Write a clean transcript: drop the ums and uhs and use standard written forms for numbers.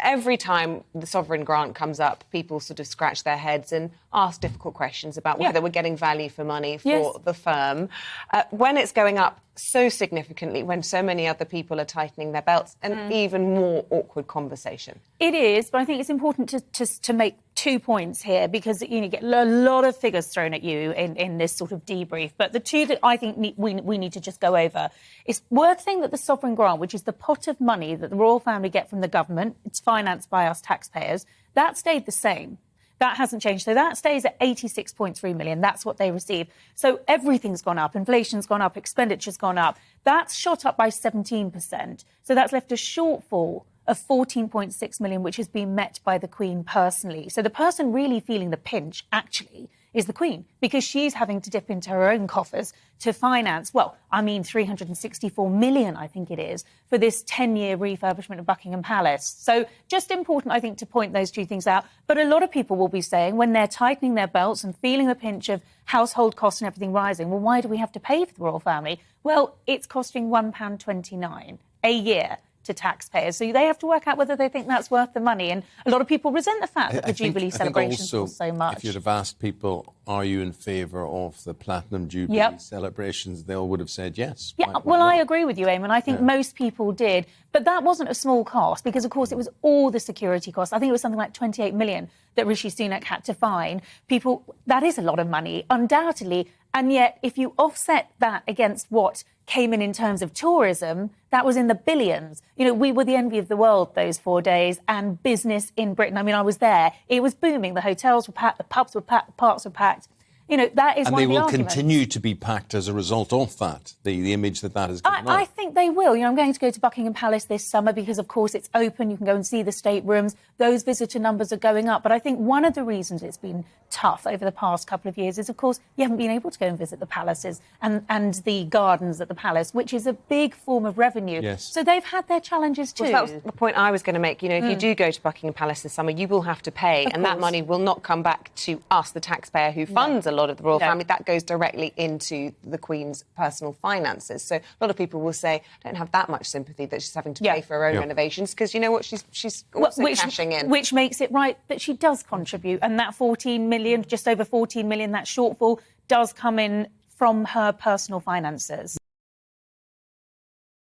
Every time the sovereign grant comes up, people sort of scratch their heads and ask difficult questions about whether we're getting value for money for the firm. When it's going up so significantly, when so many other people are tightening their belts, an even more awkward conversation. It is, but I think it's important to make 2 points here, because you get a lot of figures thrown at you in this sort of debrief. But the two that I think we need to just go over, it's worth saying that the sovereign grant, which is the pot of money that the royal family get from the government, it's financed by us taxpayers, that stayed the same. That hasn't changed. So that stays at 86.3 million. That's what they receive. So everything's gone up. Inflation's gone up. Expenditure's gone up. That's shot up by 17%. So that's left a shortfall of 14.6 million, which has been met by the Queen personally. So the person really feeling the pinch, actually, is the Queen, because she's having to dip into her own coffers to finance, 364 million, I think it is, for this 10-year refurbishment of Buckingham Palace. So just important, I think, to point those two things out. But a lot of people will be saying, when they're tightening their belts and feeling the pinch of household costs and everything rising, well, why do we have to pay for the royal family? Well, it's costing £1.29 a year to taxpayers. So they have to work out whether they think that's worth the money. And a lot of people resent the fact that the Jubilee celebrations cost so much. If you'd have asked people, are you in favour of the Platinum Jubilee celebrations, they all would have said yes. Yeah, I agree with you, Eamon. I think most people did. But that wasn't a small cost, because, of course, it was all the security costs. I think it was something like 28 million that Rishi Sunak had to fine. People, that is a lot of money, undoubtedly. And yet, if you offset that against what came in terms of tourism, that was in the billions. You know, we were the envy of the world those 4 days, and business in Britain. I mean, I was there. It was booming. The hotels were packed, the pubs were packed, the parks were packed. You know, that is one of the arguments. And they will continue to be packed as a result of that, the image that has given I think they will. You know, I'm going to go to Buckingham Palace this summer because, of course, it's open. You can go and see the staterooms. Those visitor numbers are going up. But I think one of the reasons it's been tough over the past couple of years is, of course, you haven't been able to go and visit the palaces and the gardens at the palace, which is a big form of revenue. Yes. So they've had their challenges too. Well, that was the point I was going to make. You know, if you do go to Buckingham Palace this summer, you will have to pay. And that money will not come back to us, the taxpayer, who funds a lot of the royal family. That goes directly into the Queen's personal finances. So a lot of people will say, I don't have that much sympathy that she's having to pay for her own renovations, because you know what, she's also cashing in. Which makes it right that she does contribute, and that 14 million, just over 14 million, that shortfall does come in from her personal finances.